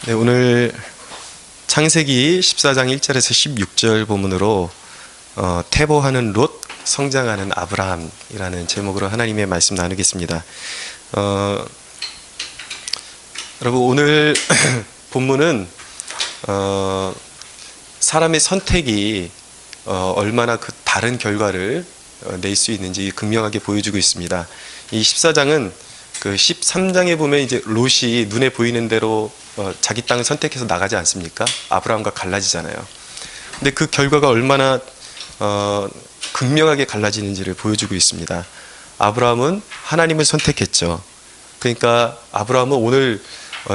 네, 오늘 창세기 14장 1절에서 16절 본문으로 퇴보하는 롯, 성장하는 아브라함이라는 제목으로 하나님의 말씀 나누겠습니다. 여러분, 오늘 본문은 사람의 선택이 얼마나 그 다른 결과를 낼 수 있는지 극명하게 보여주고 있습니다. 이 14장은 그 13장에 보면 이제 롯이 눈에 보이는 대로 자기 땅을 선택해서 나가지 않습니까? 아브라함과 갈라지잖아요. 근데 그 결과가 얼마나 극명하게 갈라지는지를 보여주고 있습니다. 아브라함은 하나님을 선택했죠. 그러니까 아브라함은 오늘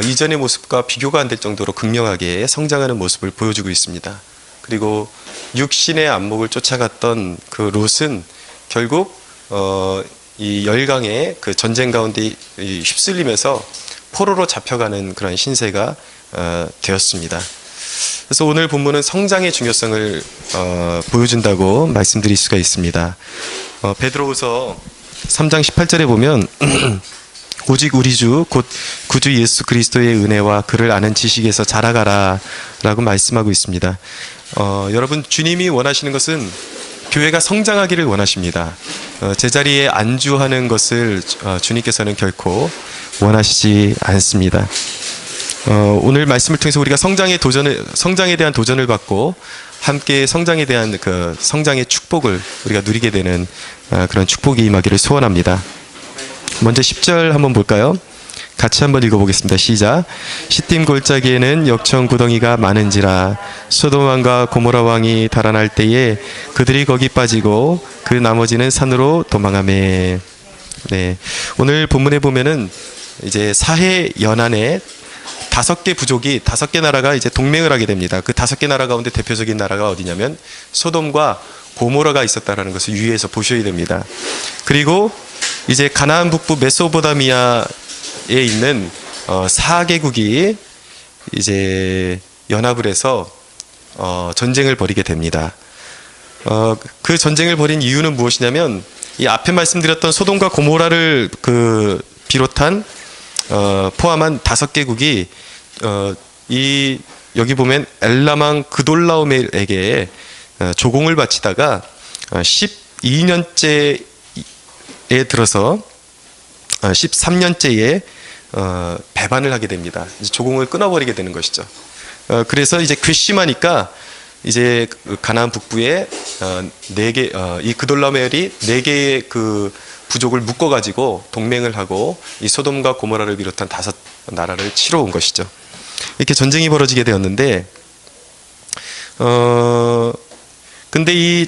이전의 모습과 비교가 안 될 정도로 극명하게 성장하는 모습을 보여주고 있습니다. 그리고 육신의 안목을 쫓아갔던 그 롯은 결국 이 열강의 그 전쟁 가운데 휩쓸리면서 포로로 잡혀가는 그런 신세가 되었습니다. 그래서 오늘 본문은 성장의 중요성을 보여준다고 말씀드릴 수가 있습니다. 베드로후서 3장 18절에 보면 오직 우리 주 곧 구주 예수 그리스도의 은혜와 그를 아는 지식에서 자라가라 라고 말씀하고 있습니다. 여러분, 주님이 원하시는 것은 교회가 성장하기를 원하십니다. 제자리에 안주하는 것을 주님께서는 결코 원하시지 않습니다. 오늘 말씀을 통해서 우리가 성장에 대한 도전을 받고 함께 성장에 대한 그 성장의 축복을 우리가 누리게 되는 그런 축복이 임하기를 소원합니다. 먼저 10절 한번 볼까요? 같이 한번 읽어보겠습니다. 시작. 시딤 골짜기에는 역청 구덩이가 많은지라 소돔 왕과 고모라 왕이 달아날 때에 그들이 거기 빠지고 그 나머지는 산으로 도망하매. 네, 오늘 본문에 보면은 이제 사해 연안에 5개 부족이 5개 나라가 이제 동맹을 하게 됩니다. 그 5개 나라 가운데 대표적인 나라가 어디냐면 소돔과 고모라가 있었다라는 것을 유의해서 보셔야 됩니다. 그리고 이제 가나안 북부 메소포타미아에 있는 4개국이 이제 연합을 해서 전쟁을 벌이게 됩니다. 그 전쟁을 벌인 이유는 무엇이냐면 이 앞에 말씀드렸던 소돔과 고모라를 비롯한 포함한 5개국이 여기 보면 엘라망 그돌라오멜에게 조공을 바치다가 12년째에 들어서 13년째에 배반을 하게 됩니다. 조공을 끊어버리게 되는 것이죠. 그래서 이제 괘씸하니까 이제 가나안 북부에 이 그돌라오멜이 4개의 그 부족을 묶어가지고 동맹을 하고 이 소돔과 고모라를 비롯한 5 나라를 치러 온 것이죠. 이렇게 전쟁이 벌어지게 되었는데, 근데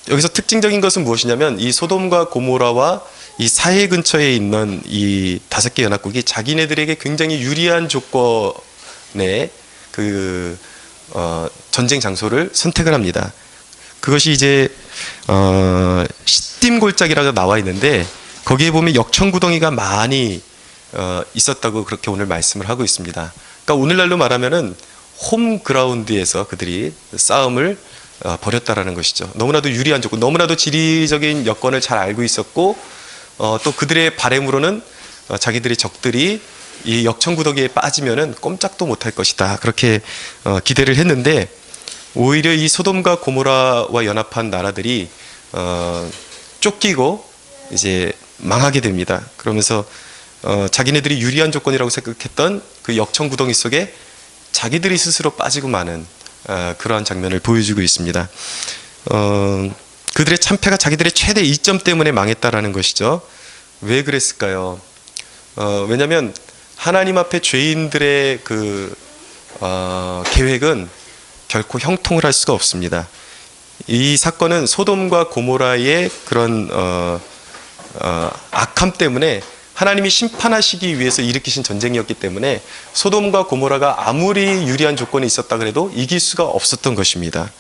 여기서 특징적인 것은 무엇이냐면 이 소돔과 고모라와 이 사해 근처에 있는 이 5개 연합국이 자기네들에게 굉장히 유리한 조건의 전쟁 장소를 선택을 합니다. 그것이 이제 시딤 골짜기라고 나와 있는데 거기에 보면 역청구덩이가 많이 있었다고 그렇게 오늘 말씀을 하고 있습니다. 그러니까 오늘날로 말하면은 홈그라운드에서 그들이 싸움을 벌였다라는 것이죠. 너무나도 유리한 조건, 너무나도 지리적인 여건을 잘 알고 있었고 또 그들의 바램으로는 자기들의 적들이 이 역청구덩이에 빠지면은 꼼짝도 못할 것이다, 그렇게 기대를 했는데 오히려 이 소돔과 고모라와 연합한 나라들이 쫓기고 이제 망하게 됩니다. 그러면서 자기네들이 유리한 조건이라고 생각했던 그 역청구덩이 속에 자기들이 스스로 빠지고 마는 그러한 장면을 보여주고 있습니다. 그들의 참패가 자기들의 최대 이점 때문에 망했다라는 것이죠. 왜 그랬을까요? 왜냐하면 하나님 앞에 죄인들의 계획은 결코 형통을 할 수가 없습니다. 이 사건은 소돔과 고모라의 그런 악함 때문에 하나님이 심판하시기 위해서 일으키신 전쟁이었기 때문에 소돔과 고모라가 아무리 유리한 조건이 있었다 그래도 이길 수가 없었던 것입니다.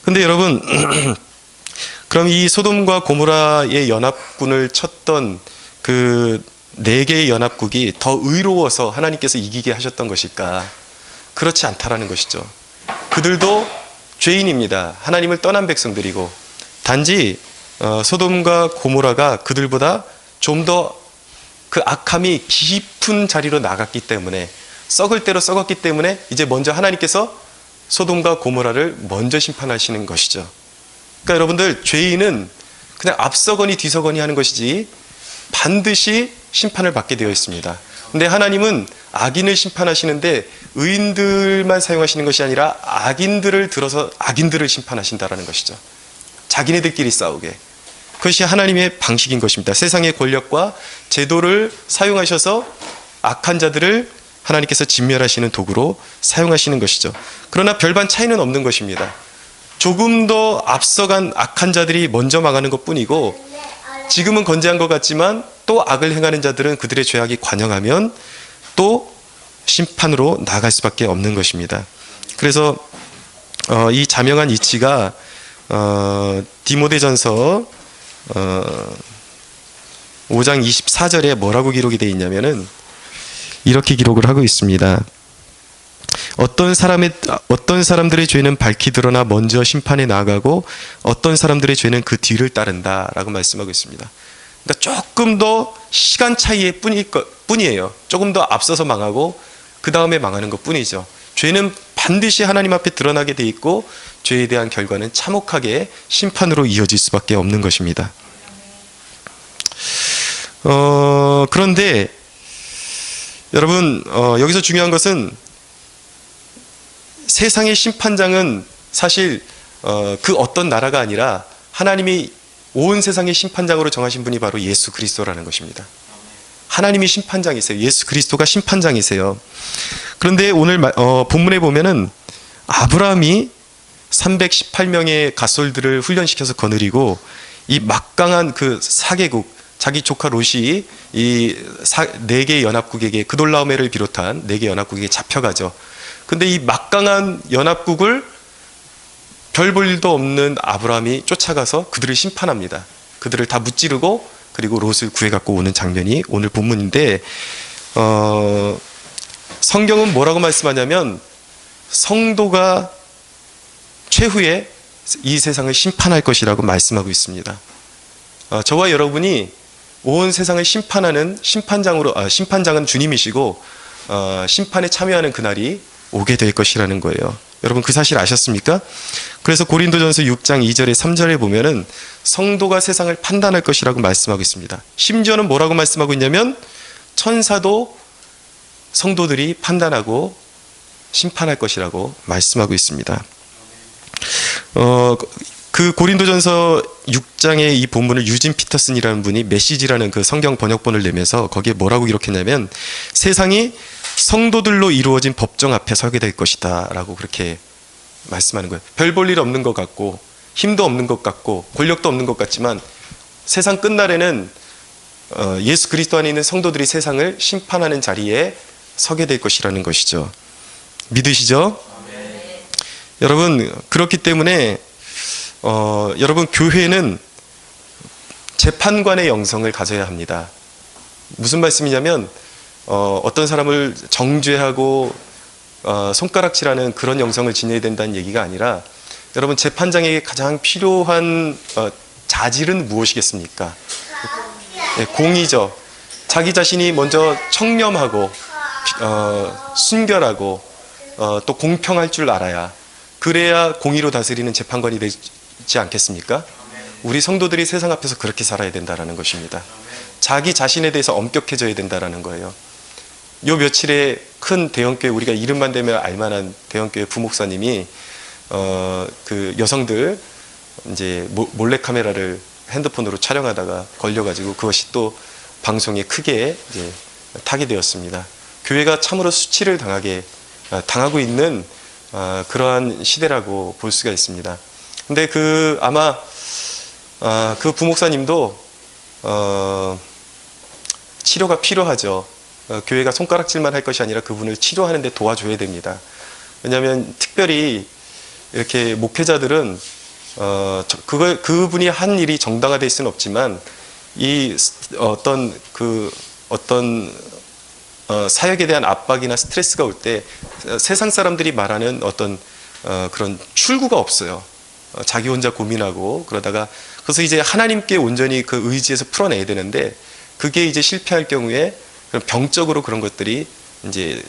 근데 여러분, 그럼 이 소돔과 고모라의 연합군을 쳤던 그 4개의 연합국이 더 의로워서 하나님께서 이기게 하셨던 것일까? 그렇지 않다라는 것이죠. 그들도 죄인입니다. 하나님을 떠난 백성들이고, 단지 소돔과 고모라가 그들보다 좀 더 그 악함이 깊은 자리로 나갔기 때문에 썩을 대로 썩었기 때문에 이제 먼저 하나님께서 소돔과 고모라를 먼저 심판하시는 것이죠. 그러니까 여러분들, 죄인은 그냥 앞서거니 뒤서거니 하는 것이지 반드시 심판을 받게 되어 있습니다. 근데 하나님은 악인을 심판하시는데 의인들만 사용하시는 것이 아니라 악인들을 들어서 악인들을 심판하신다라는 것이죠. 자기네들끼리 싸우게. 그것이 하나님의 방식인 것입니다. 세상의 권력과 제도를 사용하셔서 악한 자들을 하나님께서 진멸하시는 도구로 사용하시는 것이죠. 그러나 별반 차이는 없는 것입니다. 조금 더 앞서간 악한 자들이 먼저 망하는 것뿐이고, 지금은 건재한 것 같지만 또 악을 행하는 자들은 그들의 죄악이 관영하면 또 심판으로 나아갈 수밖에 없는 것입니다. 그래서 이 자명한 이치가 디모데전서 5장 24절에 뭐라고 기록이 되어 있냐면은 이렇게 기록을 하고 있습니다. 어떤 사람들의 죄는 밝히 드러나 먼저 심판에 나아가고 어떤 사람들의 죄는 그 뒤를 따른다라고 말씀하고 있습니다. 그러니까 조금 더 시간 차이의 뿐이에요. 조금 더 앞서서 망하고 그 다음에 망하는 것 뿐이죠. 죄는 반드시 하나님 앞에 드러나게 돼 있고 죄에 대한 결과는 참혹하게 심판으로 이어질 수밖에 없는 것입니다. 그런데 여러분, 여기서 중요한 것은 세상의 심판장은 사실 그 어떤 나라가 아니라 하나님이 온 세상의 심판장으로 정하신 분이 바로 예수 그리스도라는 것입니다. 하나님이 심판장이세요. 예수 그리스도가 심판장이세요. 그런데 오늘 본문에 보면은 아브라함이 318명의 갓솔들을 훈련시켜서 거느리고 이 막강한 그 사개국, 자기 조카 롯이 이 4개의 연합국에게, 그돌라오메를 비롯한 4개 연합국에게 잡혀가죠. 근데 이 막강한 연합국을 별 볼 일도 없는 아브라함이 쫓아가서 그들을 심판합니다. 그들을 다 무찌르고 그리고 롯을 구해갖고 오는 장면이 오늘 본문인데, 성경은 뭐라고 말씀하냐면 성도가 최후에 이 세상을 심판할 것이라고 말씀하고 있습니다. 저와 여러분이 온 세상을 심판하는 심판장은 주님이시고 심판에 참여하는 그날이 오게 될 것이라는 거예요. 여러분, 그 사실 아셨습니까? 그래서 고린도전서 6장 2절에 3절에 보면은 성도가 세상을 판단할 것이라고 말씀하고 있습니다. 심지어는 뭐라고 말씀하고 있냐면 천사도 성도들이 판단하고 심판할 것이라고 말씀하고 있습니다. 그 고린도전서 6장의 이 본문을 유진 피터슨이라는 분이 메시지라는 그 성경 번역본을 내면서 거기에 뭐라고 기록했냐면 세상이 성도들로 이루어진 법정 앞에 서게 될 것이다 라고 그렇게 말씀하는 거예요. 별 볼 일 없는 것 같고 힘도 없는 것 같고 권력도 없는 것 같지만 세상 끝날에는 예수 그리스도 안에 있는 성도들이 세상을 심판하는 자리에 서게 될 것이라는 것이죠. 믿으시죠? 네. 여러분, 그렇기 때문에 여러분, 교회는 재판관의 영성을 가져야 합니다. 무슨 말씀이냐면 어떤 사람을 정죄하고 손가락질하는 그런 영성을 지녀야 된다는 얘기가 아니라, 여러분, 재판장에게 가장 필요한 자질은 무엇이겠습니까? 네, 공의죠. 자기 자신이 먼저 청렴하고 순결하고 또 공평할 줄 알아야, 그래야 공의로 다스리는 재판관이 되지 않겠습니까? 우리 성도들이 세상 앞에서 그렇게 살아야 된다는 것입니다. 자기 자신에 대해서 엄격해져야 된다는 거예요. 요 며칠에 큰 대형교회, 우리가 이름만 대면 알만한 대형교회 부목사님이 그 여성들 이제 몰래카메라를 핸드폰으로 촬영하다가 걸려가지고 그것이 또 방송에 크게 이제 타게 되었습니다. 교회가 참으로 수치를 당하고 있는 그러한 시대라고 볼 수가 있습니다. 근데 아마 그 부목사님도 치료가 필요하죠. 교회가 손가락질만 할 것이 아니라 그분을 치료하는 데 도와줘야 됩니다. 왜냐하면 특별히 이렇게 목회자들은 그분이 한 일이 정당화될 수는 없지만 이 어떤 사역에 대한 압박이나 스트레스가 올 때 세상 사람들이 말하는 어떤 그런 출구가 없어요. 자기 혼자 고민하고 그러다가, 그래서 이제 하나님께 온전히 그 의지에서 풀어내야 되는데, 그게 이제 실패할 경우에 병적으로 그런 것들이 이제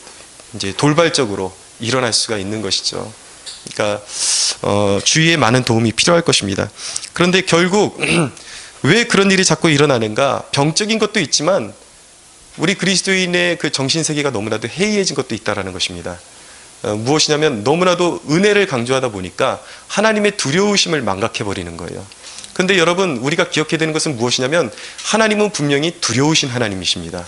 이제 돌발적으로 일어날 수가 있는 것이죠. 그러니까 주위에 많은 도움이 필요할 것입니다. 그런데 결국 왜 그런 일이 자꾸 일어나는가? 병적인 것도 있지만 우리 그리스도인의 그 정신세계가 너무나도 해이해진 것도 있다는 것입니다. 무엇이냐면 너무나도 은혜를 강조하다 보니까 하나님의 두려우심을 망각해버리는 거예요. 그런데 여러분, 우리가 기억해야 되는 것은 무엇이냐면 하나님은 분명히 두려우신 하나님이십니다.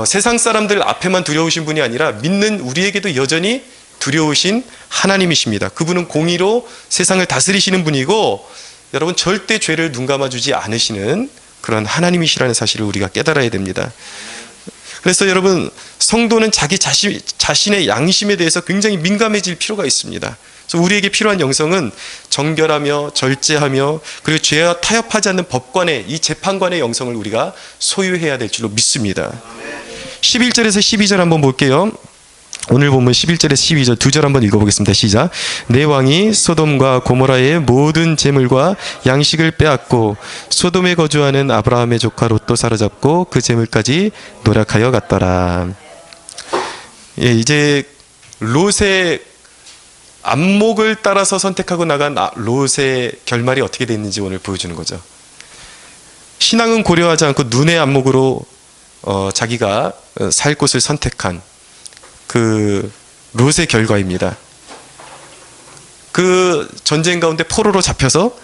세상 사람들 앞에만 두려우신 분이 아니라 믿는 우리에게도 여전히 두려우신 하나님이십니다. 그분은 공의로 세상을 다스리시는 분이고 여러분, 절대 죄를 눈감아주지 않으시는 그런 하나님이시라는 사실을 우리가 깨달아야 됩니다. 그래서 여러분, 성도는 자기 자신의 양심에 대해서 굉장히 민감해질 필요가 있습니다. 그래서 우리에게 필요한 영성은 정결하며 절제하며 그리고 죄와 타협하지 않는 법관의, 이 재판관의 영성을 우리가 소유해야 될 줄로 믿습니다. 11절에서 12절 한번 볼게요. 오늘 본문 11절에서 12절 두 절 한번 읽어보겠습니다. 시작. 내 왕이 소돔과 고모라의 모든 재물과 양식을 빼앗고 소돔에 거주하는 아브라함의 조카 롯도 사로잡고 그 재물까지 노략하여 갔더라. 예, 이제 롯의 안목을 따라서 선택하고 나간 롯의 결말이 어떻게 됐는지 오늘 보여주는 거죠. 신앙은 고려하지 않고 눈의 안목으로 자기가 살 곳을 선택한 그 롯의 결과입니다. 그 전쟁 가운데 포로로 잡혀서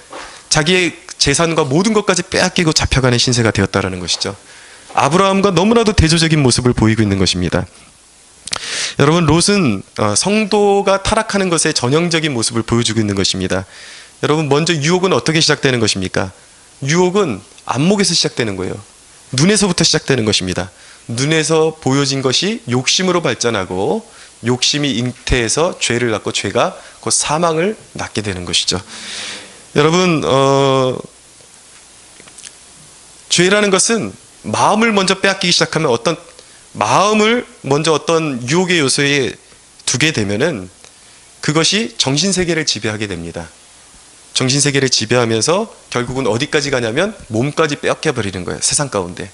자기의 재산과 모든 것까지 빼앗기고 잡혀가는 신세가 되었다는 것이죠. 아브라함과 너무나도 대조적인 모습을 보이고 있는 것입니다. 여러분, 롯은 성도가 타락하는 것의 전형적인 모습을 보여주고 있는 것입니다. 여러분, 먼저 유혹은 어떻게 시작되는 것입니까? 유혹은 안목에서 시작되는 거예요. 눈에서부터 시작되는 것입니다. 눈에서 보여진 것이 욕심으로 발전하고 욕심이 잉태해서 죄를 낳고 죄가 곧 사망을 낳게 되는 것이죠. 여러분, 죄라는 것은 마음을 먼저 빼앗기기 시작하면 마음을 먼저 어떤 유혹의 요소에 두게 되면은 그것이 정신세계를 지배하게 됩니다. 정신세계를 지배하면서 결국은 어디까지 가냐면 몸까지 빼앗겨버리는 거예요. 세상 가운데.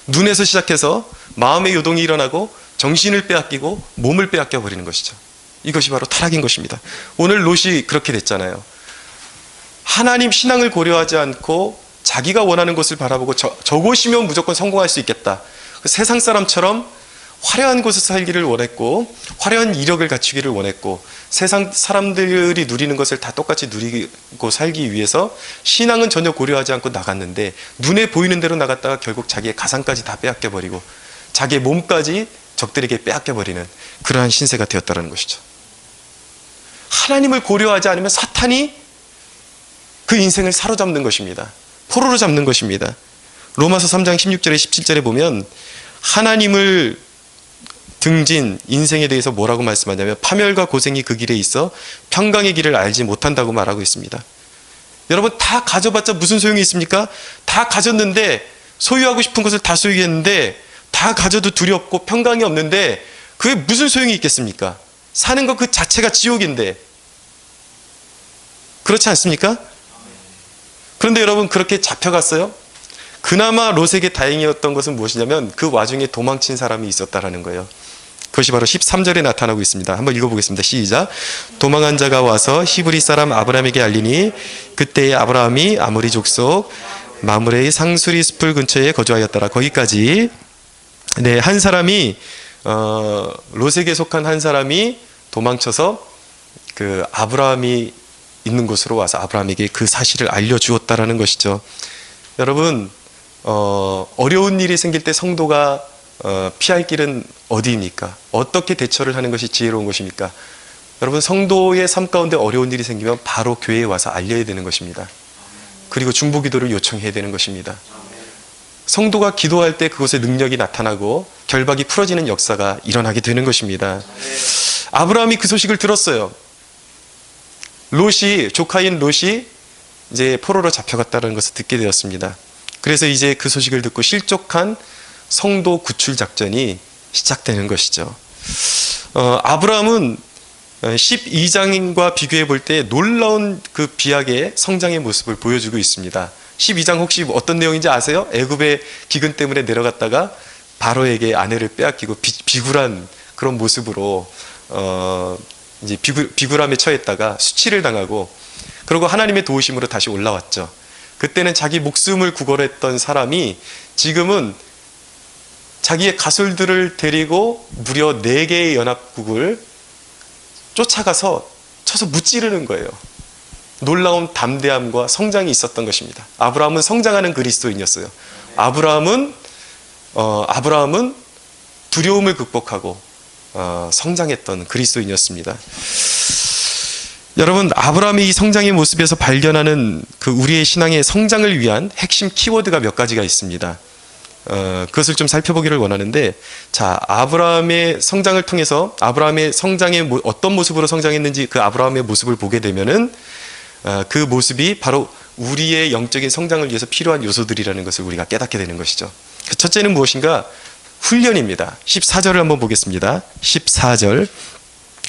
눈에서 시작해서 마음의 요동이 일어나고 정신을 빼앗기고 몸을 빼앗겨버리는 것이죠. 이것이 바로 타락인 것입니다. 오늘 롯이 그렇게 됐잖아요. 하나님 신앙을 고려하지 않고 자기가 원하는 것을 바라보고 저곳이면 무조건 성공할 수 있겠다. 세상 사람처럼 화려한 곳에서 살기를 원했고 화려한 이력을 갖추기를 원했고 세상 사람들이 누리는 것을 다 똑같이 누리고 살기 위해서 신앙은 전혀 고려하지 않고 나갔는데 눈에 보이는 대로 나갔다가 결국 자기의 가상까지 다 빼앗겨버리고 자기의 몸까지 적들에게 빼앗겨버리는 그러한 신세가 되었다는 것이죠. 하나님을 고려하지 않으면 사탄이 그 인생을 사로잡는 것입니다. 포로로 잡는 것입니다. 로마서 3장 16절에 17절에 보면 하나님을 등진 인생에 대해서 뭐라고 말씀하냐면 파멸과 고생이 그 길에 있어 평강의 길을 알지 못한다고 말하고 있습니다. 여러분, 다 가져봤자 무슨 소용이 있습니까? 다 가졌는데 소유하고 싶은 것을 다 소유했는데 다 가져도 두렵고 평강이 없는데 그게 무슨 소용이 있겠습니까? 사는 것 그 자체가 지옥인데. 그렇지 않습니까? 그런데 여러분, 그렇게 잡혀갔어요? 그나마 롯에게 다행이었던 것은 무엇이냐면 그 와중에 도망친 사람이 있었다라는 거예요. 그것이 바로 13절에 나타나고 있습니다. 한번 읽어보겠습니다. 시작. 도망한 자가 와서 히브리 사람 아브라함에게 알리니 그때의 아브라함이 아모리 족속 마므레의 상수리 숲을 근처에 거주하였더라. 거기까지. 네, 한 사람이 롯에게 속한 한 사람이 도망쳐서 그 아브라함이 있는 곳으로 와서 아브라함에게 그 사실을 알려주었다라는 것이죠. 여러분, 어려운 일이 생길 때 성도가 피할 길은 어디입니까? 어떻게 대처를 하는 것이 지혜로운 것입니까? 여러분, 성도의 삶 가운데 어려운 일이 생기면 바로 교회에 와서 알려야 되는 것입니다. 그리고 중보기도를 요청해야 되는 것입니다. 성도가 기도할 때 그곳에 능력이 나타나고 결박이 풀어지는 역사가 일어나게 되는 것입니다. 아브라함이 그 소식을 들었어요. 조카인 롯이 이제 포로로 잡혀갔다는 것을 듣게 되었습니다. 그래서 이제 그 소식을 듣고 실족한 성도 구출 작전이 시작되는 것이죠. 아브라함은 12장과 비교해 볼 때 놀라운 그 비약의 성장의 모습을 보여주고 있습니다. 12장 혹시 어떤 내용인지 아세요? 애굽의 기근 때문에 내려갔다가 바로에게 아내를 빼앗기고 비굴한 그런 모습으로 이제 비굴함에 처했다가 수치를 당하고 그리고 하나님의 도우심으로 다시 올라왔죠. 그때는 자기 목숨을 구걸했던 사람이 지금은 자기의 가솔들을 데리고 무려 4개의 연합국을 쫓아가서 쳐서 무찌르는 거예요. 놀라운 담대함과 성장이 있었던 것입니다. 아브라함은 성장하는 그리스도인이었어요. 아브라함은 두려움을 극복하고 성장했던 그리스도인이었습니다. 여러분, 아브라함이 이 성장의 모습에서 발견하는 그 우리의 신앙의 성장을 위한 핵심 키워드가 몇 가지가 있습니다. 그것을 좀 살펴보기를 원하는데, 자, 아브라함의 성장을 통해서 아브라함의 성장의 어떤 모습으로 성장했는지 그 아브라함의 모습을 보게 되면은 그 모습이 바로 우리의 영적인 성장을 위해서 필요한 요소들이라는 것을 우리가 깨닫게 되는 것이죠. 그 첫째는 무엇인가? 훈련입니다. 14절을 한번 보겠습니다. 14절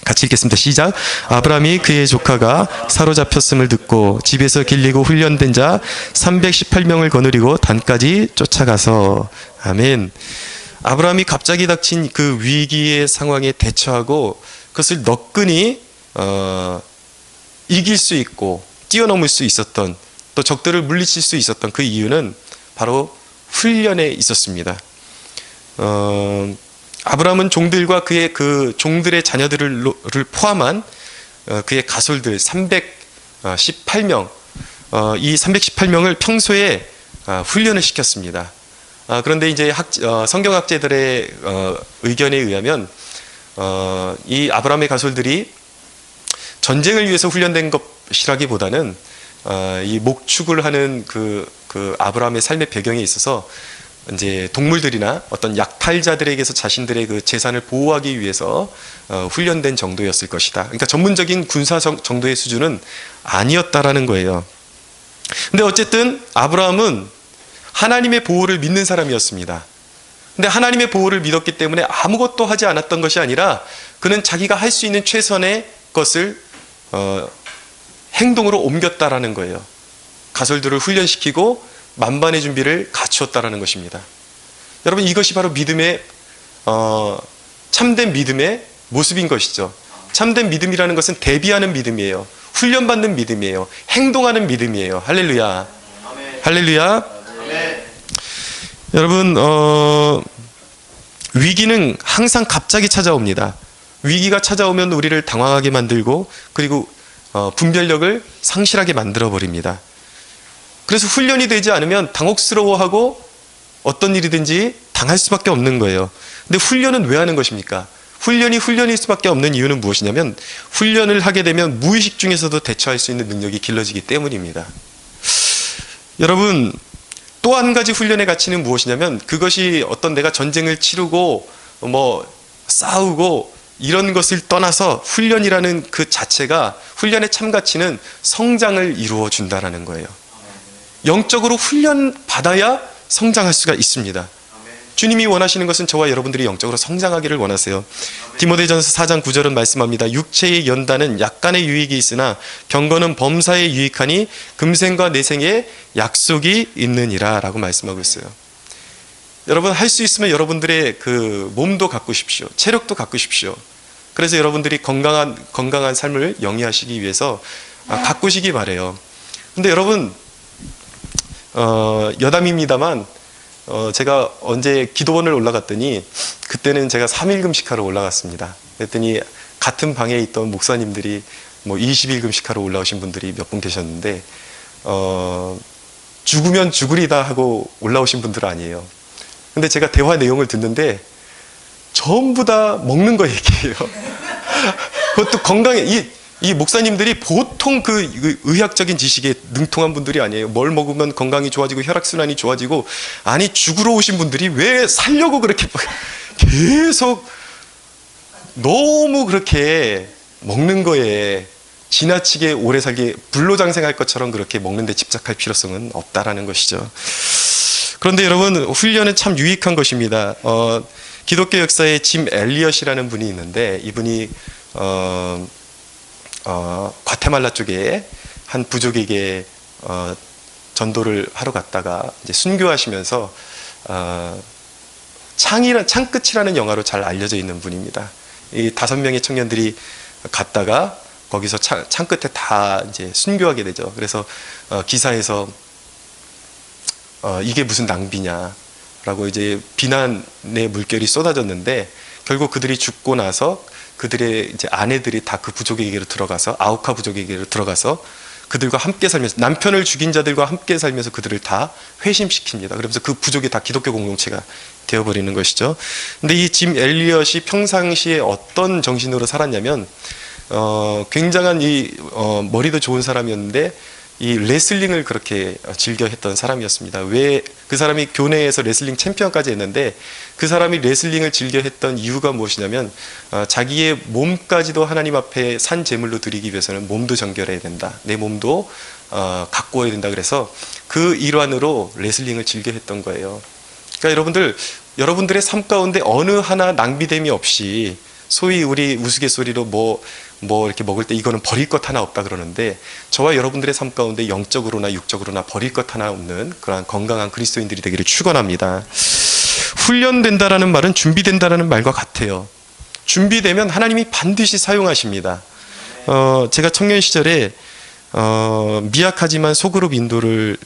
같이 읽겠습니다. 시작. 아브라함이 그의 조카가 사로잡혔음을 듣고 집에서 길리고 훈련된 자 318명을 거느리고 단까지 쫓아가서. 아멘. 아브라함이 갑자기 닥친 그 위기의 상황에 대처하고 그것을 너끈히 이길 수 있고 뛰어넘을 수 있었던, 또 적들을 물리칠 수 있었던 그 이유는 바로 훈련에 있었습니다. 아브라함은 종들과 그의 그 종들의 자녀들을 포함한 그의 가솔들 318명, 이 318명을 평소에 훈련을 시켰습니다. 그런데 이제 성경학자들의 의견에 의하면 이 아브라함의 가솔들이 전쟁을 위해서 훈련된 것이라기보다는 이 목축을 하는 그 아브라함의 삶의 배경에 있어서 이제 동물들이나 어떤 약탈자들에게서 자신들의 그 재산을 보호하기 위해서 훈련된 정도였을 것이다. 그러니까 전문적인 군사 정도의 수준은 아니었다라는 거예요. 근데 어쨌든 아브라함은 하나님의 보호를 믿는 사람이었습니다. 근데 하나님의 보호를 믿었기 때문에 아무것도 하지 않았던 것이 아니라 그는 자기가 할 수 있는 최선의 것을 행동으로 옮겼다라는 거예요. 가솔들을 훈련시키고 만반의 준비를 갖추었다라는 것입니다. 여러분, 이것이 바로 믿음의 참된 믿음의 모습인 것이죠. 참된 믿음이라는 것은 대비하는 믿음이에요. 훈련받는 믿음이에요. 행동하는 믿음이에요. 할렐루야. 아멘. 할렐루야. 아멘. 여러분, 위기는 항상 갑자기 찾아옵니다. 위기가 찾아오면 우리를 당황하게 만들고 그리고 분별력을 상실하게 만들어 버립니다. 그래서 훈련이 되지 않으면 당혹스러워하고 어떤 일이든지 당할 수밖에 없는 거예요. 근데 훈련은 왜 하는 것입니까? 훈련일 수밖에 없는 이유는 무엇이냐면 훈련을 하게 되면 무의식 중에서도 대처할 수 있는 능력이 길러지기 때문입니다. 여러분, 또 한 가지 훈련의 가치는 무엇이냐면 그것이 어떤 내가 전쟁을 치르고 싸우고 이런 것을 떠나서 훈련이라는 그 자체가, 훈련의 참 가치는 성장을 이루어 준다라는 거예요. 영적으로 훈련받아야 성장할 수가 있습니다. 주님이 원하시는 것은 저와 여러분들이 영적으로 성장하기를 원하세요. 디모데전서 4장 9절은 말씀합니다. 육체의 연단은 약간의 유익이 있으나 병거는 범사에 유익하니 금생과 내생에 약속이 있느니라 라고 말씀하고 있어요. 여러분, 할 수 있으면 여러분들의 그 몸도 가꾸십시오. 체력도 가꾸십시오. 그래서 여러분들이 건강한 삶을 영위하시기 위해서 가꾸시기 바래요. 근데 여러분, 여담입니다만 제가 언제 기도원을 올라갔더니 그때는 제가 3일 금식하러 올라갔습니다. 그랬더니 같은 방에 있던 목사님들이 20일 금식하러 올라오신 분들이 몇 분 계셨는데 죽으면 죽으리다 하고 올라오신 분들은 아니에요. 근데 제가 대화 내용을 듣는데 전부 다 먹는 거 얘기해요. 그것도 건강에, 이 목사님들이 보통 그 의학적인 지식에 능통한 분들이 아니에요. 뭘 먹으면 건강이 좋아지고 혈액순환이 좋아지고, 아니 죽으러 오신 분들이 왜 살려고 그렇게 계속 너무 그렇게 먹는 거에 지나치게 오래 살게 불로장생할 것처럼 그렇게 먹는 데 집착할 필요성은 없다라는 것이죠. 그런데 여러분, 훈련은 참 유익한 것입니다. 기독교 역사에 짐 엘리엇이라는 분이 있는데 이분이 과테말라 쪽에 한 부족에게 전도를 하러 갔다가 이제 순교하시면서 창끝이라는 영화로 잘 알려져 있는 분입니다. 이 5명의 청년들이 갔다가 거기서 창끝에 다 이제 순교하게 되죠. 그래서 기사에서 이게 무슨 낭비냐라고 이제 비난의 물결이 쏟아졌는데, 결국 그들이 죽고 나서 그들의 이제 아내들이 다 그 부족에게로 들어가서, 아우카 부족에게로 들어가서 그들과 함께 살면서, 남편을 죽인 자들과 함께 살면서 그들을 다 회심시킵니다. 그러면서 그 부족이 다 기독교 공동체가 되어버리는 것이죠. 근데 이 짐 엘리엇이 평상시에 어떤 정신으로 살았냐면, 굉장한 머리도 좋은 사람이었는데, 이 레슬링을 그렇게 즐겨 했던 사람이었습니다. 왜 그 사람이 교내에서 레슬링 챔피언까지 했는데, 그 사람이 레슬링을 즐겨 했던 이유가 무엇이냐면, 자기의 몸까지도 하나님 앞에 산 제물로 드리기 위해서는 몸도 정결해야 된다, 내 몸도 가꾸어야 된다. 그래서 그 일환으로 레슬링을 즐겨 했던 거예요. 그러니까 여러분들의 삶 가운데 어느 하나 낭비됨이 없이, 소위 우리 우스갯소리로 뭐 이렇게 먹을 때 이거는 버릴 것 하나 없다 그러는데, 저와 여러분들의 삶 가운데 영적으로나 육적으로나 버릴 것 하나 없는 그러한 건강한 그리스도인들이 되기를 축원합니다. 훈련된다라는 말은 준비된다라는 말과 같아요. 준비되면 하나님이 반드시 사용하십니다. 제가 청년 시절에 미약하지만 소그룹 인도를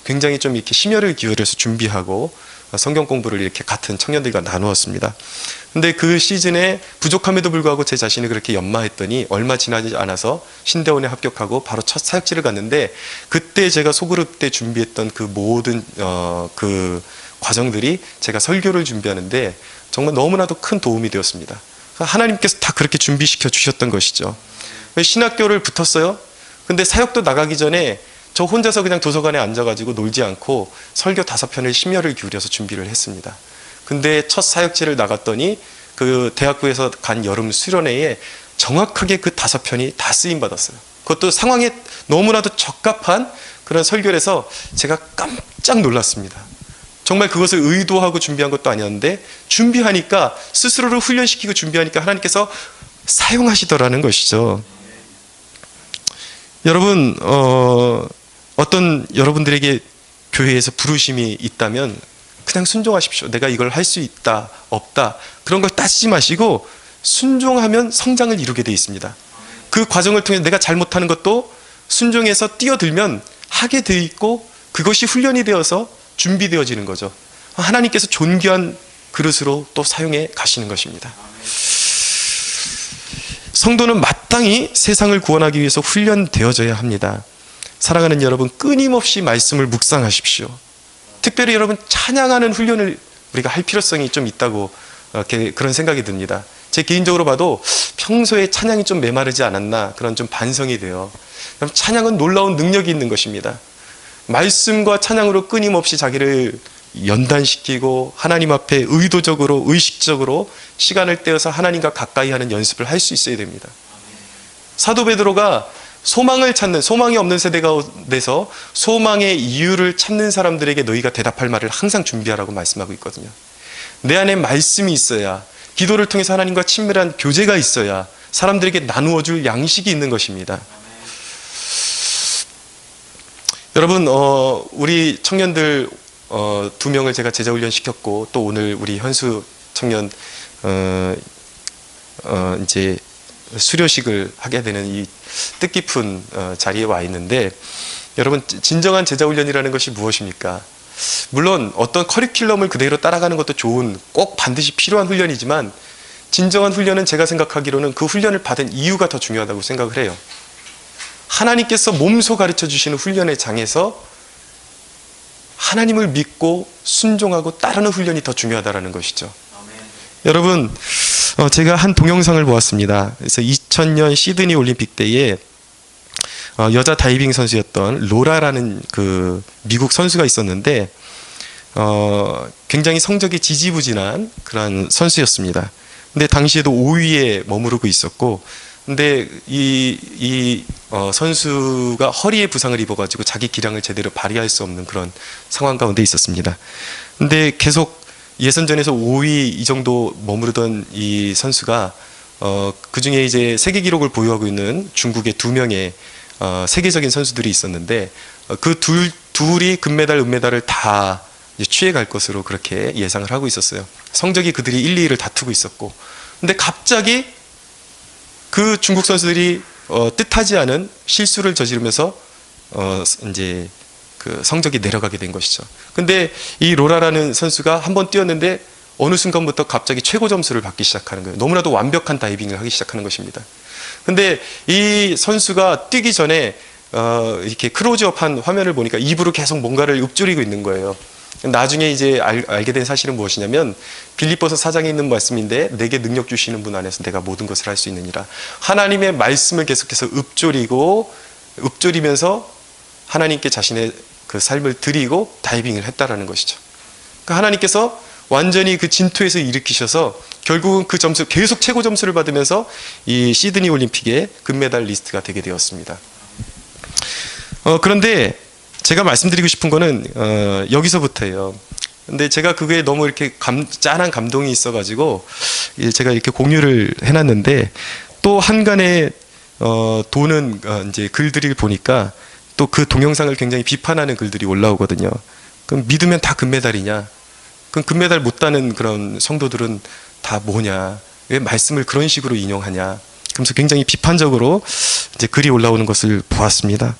굉장히 좀 이렇게 심혈을 기울여서 준비하고 성경 공부를 이렇게 같은 청년들과 나누었습니다. 근데 그 시즌에 부족함에도 불구하고 제 자신이 그렇게 연마했더니 얼마 지나지 않아서 신대원에 합격하고 바로 첫 사역지를 갔는데, 그때 제가 소그룹 때 준비했던 그 모든 그 과정들이 제가 설교를 준비하는데 정말 너무나도 큰 도움이 되었습니다. 하나님께서 다 그렇게 준비시켜 주셨던 것이죠. 신학교를 붙었어요. 근데 사역도 나가기 전에 저 혼자서 그냥 도서관에 앉아가지고 놀지 않고 설교 5편을 심혈을 기울여서 준비를 했습니다. 근데 첫 사역지를 나갔더니 그 대학교에서 간 여름 수련회에 정확하게 그 5편이 다 쓰임받았어요. 그것도 상황에 너무나도 적합한 그런 설교라서 제가 깜짝 놀랐습니다. 정말 그것을 의도하고 준비한 것도 아니었는데, 준비하니까, 스스로를 훈련시키고 준비하니까 하나님께서 사용하시더라는 것이죠. 여러분, 어떤 여러분들에게 교회에서 부르심이 있다면 그냥 순종하십시오. 내가 이걸 할 수 있다, 없다, 그런 걸 따지지 마시고 순종하면 성장을 이루게 되어 있습니다. 그 과정을 통해 내가 잘못하는 것도 순종해서 뛰어들면 하게 되어 있고, 그것이 훈련이 되어서 준비되어지는 거죠. 하나님께서 존귀한 그릇으로 또 사용해 가시는 것입니다. 성도는 마땅히 세상을 구원하기 위해서 훈련되어져야 합니다. 사랑하는 여러분, 끊임없이 말씀을 묵상하십시오. 특별히 여러분, 찬양하는 훈련을 우리가 할 필요성이 좀 있다고 그런 생각이 듭니다. 제 개인적으로 봐도 평소에 찬양이 좀 메마르지 않았나, 그런 좀 반성이 돼요. 찬양은 놀라운 능력이 있는 것입니다. 말씀과 찬양으로 끊임없이 자기를 연단시키고 하나님 앞에 의도적으로, 의식적으로 시간을 떼어서 하나님과 가까이 하는 연습을 할 수 있어야 됩니다. 사도 베드로가 소망을 찾는, 소망이 없는 세대 가운데서 소망의 이유를 찾는 사람들에게 너희가 대답할 말을 항상 준비하라고 말씀하고 있거든요. 내 안에 말씀이 있어야, 기도를 통해서 하나님과 친밀한 교제가 있어야 사람들에게 나누어 줄 양식이 있는 것입니다. 여러분, 우리 청년들 2명을 제가 제자훈련 시켰고, 또 오늘 우리 현수 청년 이제 수료식을 하게 되는 이 뜻깊은 자리에 와 있는데, 여러분, 진정한 제자훈련이라는 것이 무엇입니까? 물론 어떤 커리큘럼을 그대로 따라가는 것도 좋은, 꼭 반드시 필요한 훈련이지만, 진정한 훈련은 제가 생각하기로는 그 훈련을 받은 이유가 더 중요하다고 생각을 해요. 하나님께서 몸소 가르쳐 주시는 훈련의 장에서 하나님을 믿고 순종하고 따르는 훈련이 더 중요하다는 것이죠. 아멘. 여러분, 제가 한 동영상을 보았습니다. 그래서 2000년 시드니 올림픽 때에 여자 다이빙 선수였던 로라라는 그 미국 선수가 있었는데, 굉장히 성적이 지지부진한 그런 선수였습니다. 근데 당시에도 5위에 머무르고 있었고, 근데 이 선수가 허리에 부상을 입어가지고 자기 기량을 제대로 발휘할 수 없는 그런 상황 가운데 있었습니다. 근데 계속 예선전에서 5위 이 정도 머무르던 이 선수가 그 중에 이제 세계 기록을 보유하고 있는 중국의 2명의 세계적인 선수들이 있었는데, 그 둘이 금메달, 은메달을 다 이제 취해갈 것으로 그렇게 예상을 하고 있었어요. 성적이 그들이 1, 2위를 다투고 있었고, 근데 갑자기 그 중국 선수들이 뜻하지 않은 실수를 저지르면서 이제 그 성적이 내려가게 된 것이죠. 근데 이 로라라는 선수가 한번 뛰었는데 어느 순간부터 갑자기 최고 점수를 받기 시작하는 거예요. 너무나도 완벽한 다이빙을 하기 시작하는 것입니다. 근데 이 선수가 뛰기 전에 이렇게 클로즈업한 화면을 보니까 입으로 계속 뭔가를 읊조리고 있는 거예요. 나중에 이제 알게 된 사실은 무엇이냐면 빌립보서 4장에 있는 말씀인데 내게 능력 주시는 분 안에서 내가 모든 것을 할 수 있느니라. 하나님의 말씀을 계속해서 읊조리면서 하나님께 자신의 그 삶을 드리고 다이빙을 했다라는 것이죠. 그러니까 하나님께서 완전히 그 진토에서 일으키셔서 결국은 그 점수 계속 최고 점수를 받으면서 이 시드니 올림픽의 금메달 리스트가 되게 되었습니다. 그런데 제가 말씀드리고 싶은 거는 여기서부터예요. 근데 제가 그게 너무 이렇게 짠한 감동이 있어가지고 제가 이렇게 공유를 해놨는데 또 한간에 도는 이제 글들을 보니까 또 그 동영상을 굉장히 비판하는 글들이 올라오거든요. 그럼 믿으면 다 금메달이냐? 그럼 금메달 못 따는 그런 성도들은 다 뭐냐? 왜 말씀을 그런 식으로 인용하냐? 그러면서 굉장히 비판적으로 이제 글이 올라오는 것을 보았습니다.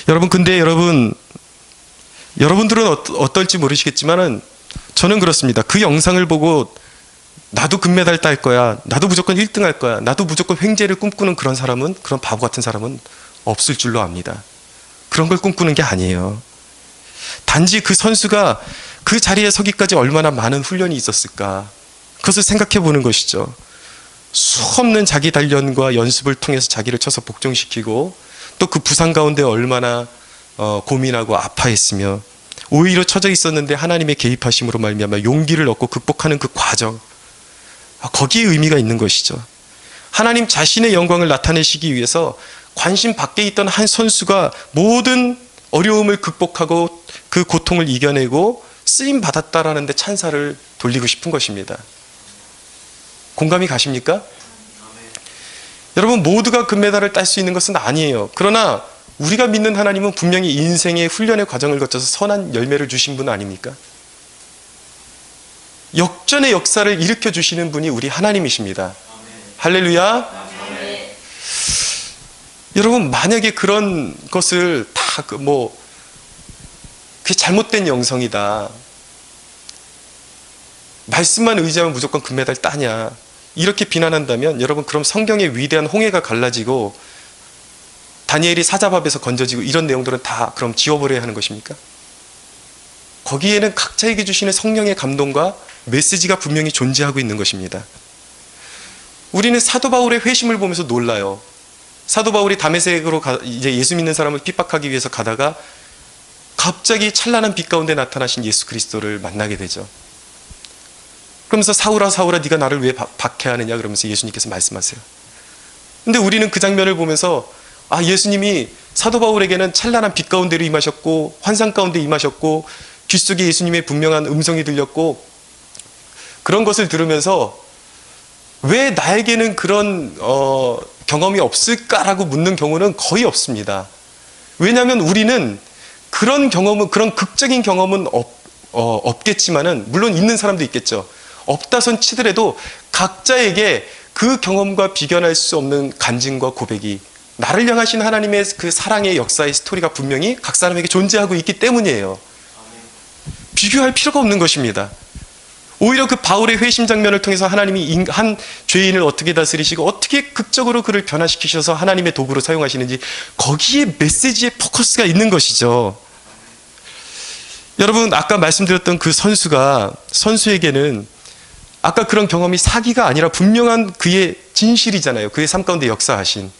여러분, 근데 여러분들은 어떨지 모르시겠지만은 저는 그렇습니다. 그 영상을 보고 나도 금메달 딸 거야, 나도 무조건 1등 할 거야, 나도 무조건 횡재를 꿈꾸는 그런 사람은, 그런 바보 같은 사람은 없을 줄로 압니다. 그런 걸 꿈꾸는 게 아니에요. 단지 그 선수가 그 자리에 서기까지 얼마나 많은 훈련이 있었을까, 그것을 생각해 보는 것이죠. 수없는 자기 단련과 연습을 통해서 자기를 쳐서 복종시키고 또 그 부상 가운데 얼마나 고민하고 아파했으며 오히려 처져 있었는데 하나님의 개입하심으로 말미암아 용기를 얻고 극복하는 그 과정, 거기에 의미가 있는 것이죠. 하나님 자신의 영광을 나타내시기 위해서 관심 밖에 있던 한 선수가 모든 어려움을 극복하고 그 고통을 이겨내고 쓰임 받았다라는 데 찬사를 돌리고 싶은 것입니다. 공감이 가십니까? 여러분, 모두가 금메달을 딸 수 있는 것은 아니에요. 그러나 우리가 믿는 하나님은 분명히 인생의 훈련의 과정을 거쳐서 선한 열매를 주신 분 아닙니까? 역전의 역사를 일으켜 주시는 분이 우리 하나님이십니다. 할렐루야. 여러분, 만약에 그런 것을 다 그게 잘못된 영성이다, 말씀만 의지하면 무조건 금메달 따냐, 이렇게 비난한다면 여러분, 그럼 성경의 위대한 홍해가 갈라지고 다니엘이 사자밥에서 건져지고 이런 내용들은 다 그럼 지워버려야 하는 것입니까? 거기에는 각자에게 주시는 성령의 감동과 메시지가 분명히 존재하고 있는 것입니다. 우리는 사도 바울의 회심을 보면서 놀라요. 사도 바울이 다메섹으로 이제 예수 믿는 사람을 핍박하기 위해서 가다가 갑자기 찬란한 빛 가운데 나타나신 예수 그리스도를 만나게 되죠. 그러면서 사울아 사울아 네가 나를 왜 박해하느냐 그러면서 예수님께서 말씀하세요. 근데 우리는 그 장면을 보면서 예수님이 사도 바울에게는 찬란한 빛 가운데로 임하셨고 환상 가운데 임하셨고 귓속에 예수님의 분명한 음성이 들렸고, 그런 것을 들으면서 왜 나에게는 그런 경험이 없을까라고 묻는 경우는 거의 없습니다. 왜냐하면 우리는 그런 경험은, 그런 극적인 경험은 없겠지만은, 물론 있는 사람도 있겠죠. 없다손 치더라도 각자에게 그 경험과 비견할 수 없는 간증과 고백이, 나를 향하신 하나님의 그 사랑의 역사의 스토리가 분명히 각 사람에게 존재하고 있기 때문이에요. 비교할 필요가 없는 것입니다. 오히려 그 바울의 회심 장면을 통해서 하나님이 한 죄인을 어떻게 다스리시고 어떻게 극적으로 그를 변화시키셔서 하나님의 도구로 사용하시는지, 거기에 메시지의 포커스가 있는 것이죠. 여러분, 아까 말씀드렸던 그 선수에게는 아까 그런 경험이 사기가 아니라 분명한 그의 진실이잖아요. 그의 삶 가운데 역사하신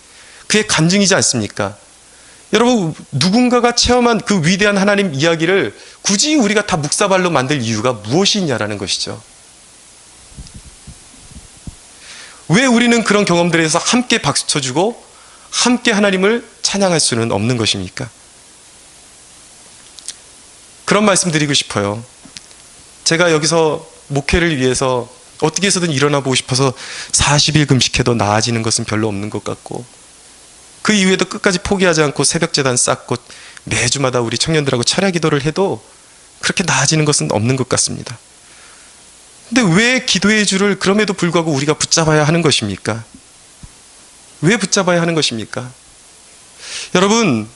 그의 간증이지 않습니까? 여러분, 누군가가 체험한 그 위대한 하나님 이야기를 굳이 우리가 다 묵사발로 만들 이유가 무엇이 있냐라는 것이죠. 왜 우리는 그런 경험들에서 함께 박수 쳐주고 함께 하나님을 찬양할 수는 없는 것입니까? 그런 말씀 드리고 싶어요. 제가 여기서 목회를 위해서 어떻게 해서든 일어나 보고 싶어서 40일 금식해도 나아지는 것은 별로 없는 것 같고, 그 이후에도 끝까지 포기하지 않고 새벽 제단 쌓고 매주마다 우리 청년들하고 철야 기도를 해도 그렇게 나아지는 것은 없는 것 같습니다. 근데 왜 기도의 줄을 그럼에도 불구하고 우리가 붙잡아야 하는 것입니까? 왜 붙잡아야 하는 것입니까? 여러분,